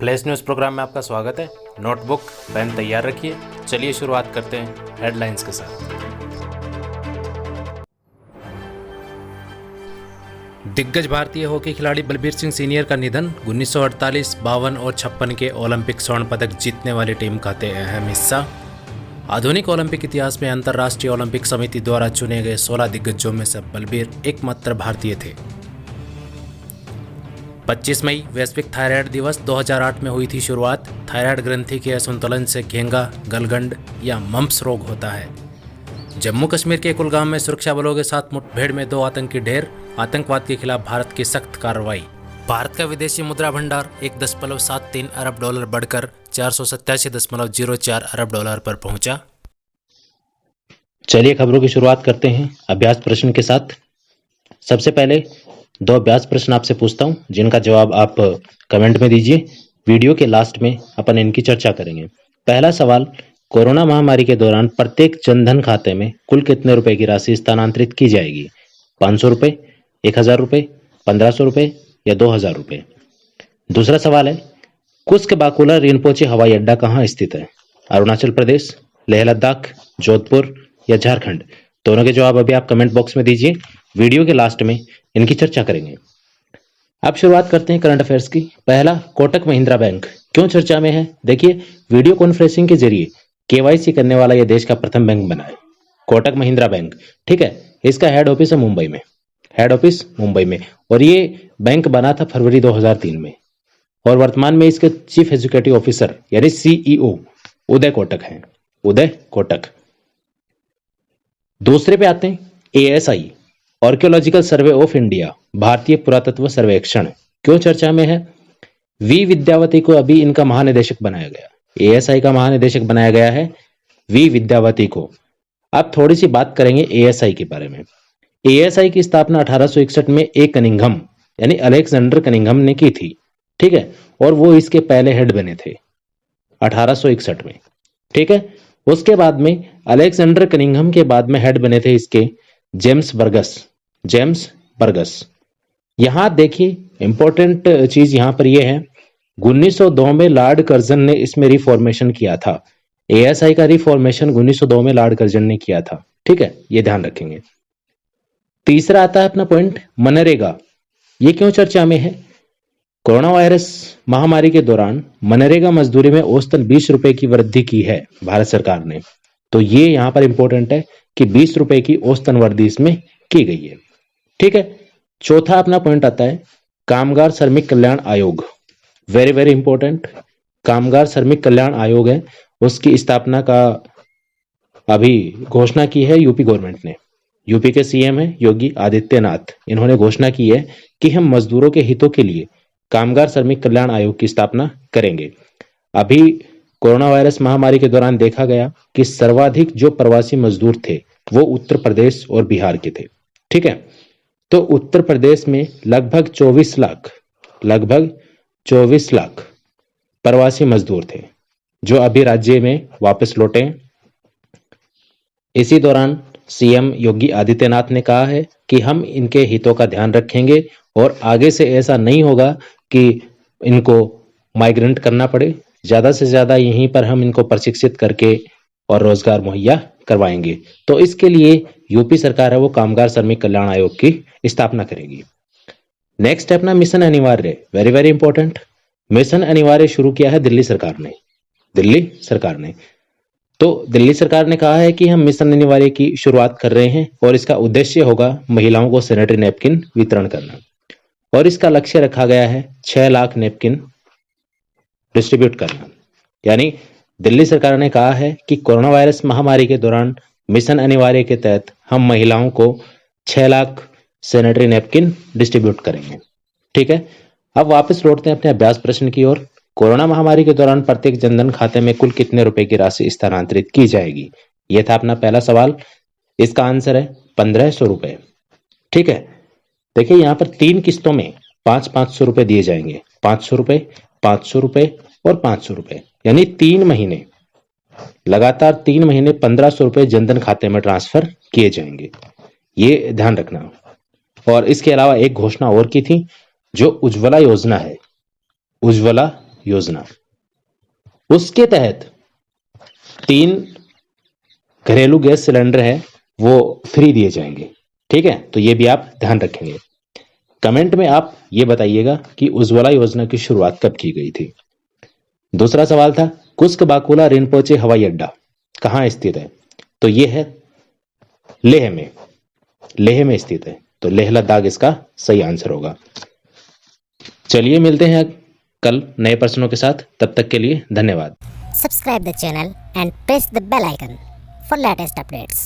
Flash news programme में आपका स्वागत है। नोटबुक पेन तैयार रखिए। चलिए शुरुआत करते हैं हेडलाइंस के साथ। दिग्गज भारतीय हॉकी खिलाड़ी बलबीर सिंह सीनियर का निधन। 1948, 52 और 56 के ओलंपिक स्वर्ण पदक जीतने वाली टीम का थे अहम हिस्सा। आधुनिक ओलंपिक इतिहास में अंतर्राष्ट्रीय ओलंपिक समिति द्वारा चुने गए 16 दिग्गजों में से बलबीर एकमात्र भारतीय थे। 25 मई वैश्विक थायराइड दिवस 2008 में हुई थी शुरुआत। थायराइड ग्रंथि के असंतुलन से घेंगा, गलगंड या मम्प्स रोग होता है। जम्मू कश्मीर के कुलगाम में सुरक्षा बलों के साथ मुठभेड़ में 2 आतंकी ढेर। आतंकवाद के खिलाफ भारत की सख्त कार्रवाई। भारत का विदेशी मुद्रा भंडार 1.73 अरब डॉलर बढ़कर 487.04 अरब डॉलर पर पहुंचा। चलिए खबरों की शुरुआत करते हैं अभ्यास प्रश्न के साथ। सबसे पहले 2 अभ्यास प्रश्न आपसे पूछता हूं, जिनका जवाब आप कमेंट में दीजिए। वीडियो के लास्ट में अपन इनकी चर्चा करेंगे। पहला सवाल, कोरोना महामारी के दौरान प्रत्येक जनधन खाते में कुल कितने रुपए की राशि स्थानांतरित की जाएगी? 500 रुपए, 1000 रुपए, 1500 रुपए या 2000 रुपए? दूसरा सवाल है, कुस्क बाकुला रिनपोचे हवाई अड्डा कहाँ स्थित है? अरुणाचल प्रदेश, लेह लद्दाख, जोधपुर या झारखंड? दोनों के जवाब अभी आप कमेंट बॉक्स में दीजिए। वीडियो के लास्ट में इनकी चर्चा करेंगे। अब शुरुआत करते हैं करंट अफेयर्स की। पहला, कोटक महिंद्रा बैंक क्यों चर्चा में है? देखिए, वीडियो कॉन्फ्रेंसिंग के जरिए केवाईसी करने वाला यह देश का प्रथम बैंक बना है, कोटक महिंद्रा बैंक। ठीक है, इसका हेड ऑफिस है मुंबई में। हेड ऑफिस मुंबई में, और ये बैंक बना था फरवरी 2003 में। और वर्तमान में इसके चीफ एग्जीक्यूटिव ऑफिसर यानी सीईओ उदय कोटक हैं। उदय कोटक। दूसरे पे आते हैं, ASI archaeological survey of India, भारतीय पुरातत्व सर्वेक्षण क्यों चर्चा में है? वी विद्यावती को अभी इनका महानिदेशक बनाया गया। एएसआई का महानिदेशक बनाया गया है वी विद्यावती को। अब थोड़ी सी बात करेंगे एएसआई के बारे में। एएसआई की स्थापना 1861 में ए कनिंघम यानी अलेक्जेंडर कनिंघम ने की थी। ठीक है, और वो इसके पहले हेड बने थे 1861 में। ठीक है, उसके बाद में अलेक्जेंडर कनिंघम के बाद में हेड बने थे इसके जेम्स बर्गस। यहां देखिए, इंपॉर्टेंट चीज यहां पर यह है, 1902 में लॉर्ड कर्जन ने इसमें रिफॉर्मेशन किया था। एएसआई का रिफॉर्मेशन 1902 में लॉर्ड कर्जन ने किया था। ठीक है, ये ध्यान रखेंगे। तीसरा आता है अपना पॉइंट, मनरेगा। ये क्यों चर्चा में है? कोरोना वायरस महामारी के दौरान मनरेगा मजदूरी में औसतन 20 रुपए की वृद्धि की है भारत सरकार ने। तो ये यहां पर इंपॉर्टेंट है कि 20 रुपए की औसतन वृद्धि इसमें की गई है। ठीक है, चौथा अपना पॉइंट आता है, कामगार श्रमिक कल्याण आयोग। वेरी वेरी इंपॉर्टेंट, कामगार श्रमिक कल्याण आयोग है, उसकी स्थापना का अभी घोषणा की है यूपी गवर्नमेंट ने। यूपी के सीएम है योगी आदित्यनाथ। इन्होंने घोषणा की है कि हम मजदूरों के हितों के लिए कामगार श्रमिक कल्याण आयोग की स्थापना करेंगे। अभी कोरोना वायरस महामारी के दौरान देखा गया कि सर्वाधिक जो प्रवासी मजदूर थे वो उत्तर प्रदेश और बिहार के थे। ठीक है, तो उत्तर प्रदेश में लगभग 24 लाख प्रवासी मजदूर थे जो अभी राज्य में वापस लौटे। इसी दौरान सीएम योगी आदित्यनाथ ने कहा है कि हम इनके हितों का ध्यान रखेंगे और आगे से ऐसा नहीं होगा कि इनको माइग्रेंट करना पड़े। ज्यादा से ज्यादा यहीं पर हम इनको प्रशिक्षित करके और रोजगार मुहैया करवाएंगे। तो इसके लिए यूपी सरकार है वो कामगार श्रमिक कल्याण आयोग की स्थापना करेगी। नेक्स्ट है अपना मिशन अनिवार्य। वेरी वेरी इंपॉर्टेंट, मिशन अनिवार्य शुरू किया है दिल्ली सरकार ने। तो दिल्ली सरकार ने कहा है कि हम मिशन अनिवार्य की शुरुआत कर रहे हैं और इसका उद्देश्य होगा महिलाओं को सैनिटरी नैपकिन वितरण करना। और इसका लक्ष्य रखा गया है 6 लाख नैपकिन डिस्ट्रीब्यूट करना। यानी दिल्ली सरकार ने कहा है कि कोरोना वायरस महामारी के दौरान मिशन अनिवार्य के तहत हम महिलाओं को 6 लाख सैनिटरी नैपकिन डिस्ट्रीब्यूट करेंगे। ठीक है, अब वापस लौटते हैं अपने अभ्यास प्रश्न की ओर। कोरोना महामारी के दौरान प्रत्येक जनधन खाते में कुल कितने रुपए की राशि स्थानांतरित की जाएगी? यह था अपना पहला सवाल। इसका आंसर है 1500 रुपए। ठीक है, देखिए यहां पर 3 किस्तों में 500 रुपए दिए जाएंगे। 500 रुपए, 500 रुपए और 500 रुपए, यानी 3 महीने लगातार 3 महीने 1500 रुपए जनधन खाते में ट्रांसफर किए जाएंगे। ये ध्यान रखना। और इसके अलावा एक घोषणा और की थी, जो उज्ज्वला योजना है, उज्ज्वला योजना, उसके तहत 3 घरेलू गैस सिलेंडर है वो फ्री दिए जाएंगे। ठीक है, तो ये भी आप ध्यान रखेंगे। कमेंट में आप ये बताइएगा कि उज्ज्वला योजना की शुरुआत कब की गई थी। दूसरा सवाल था कुस्क बाकुला रिनपोचे हवाई अड्डा कहाँ स्थित है, तो ये है लेह में, लेह में स्थित है, तो लेह लद्दाख इसका सही आंसर होगा। चलिए मिलते हैं कल नए प्रश्नों के साथ, तब तक के लिए धन्यवाद। Subscribe the channel and press the bell icon for latest updates.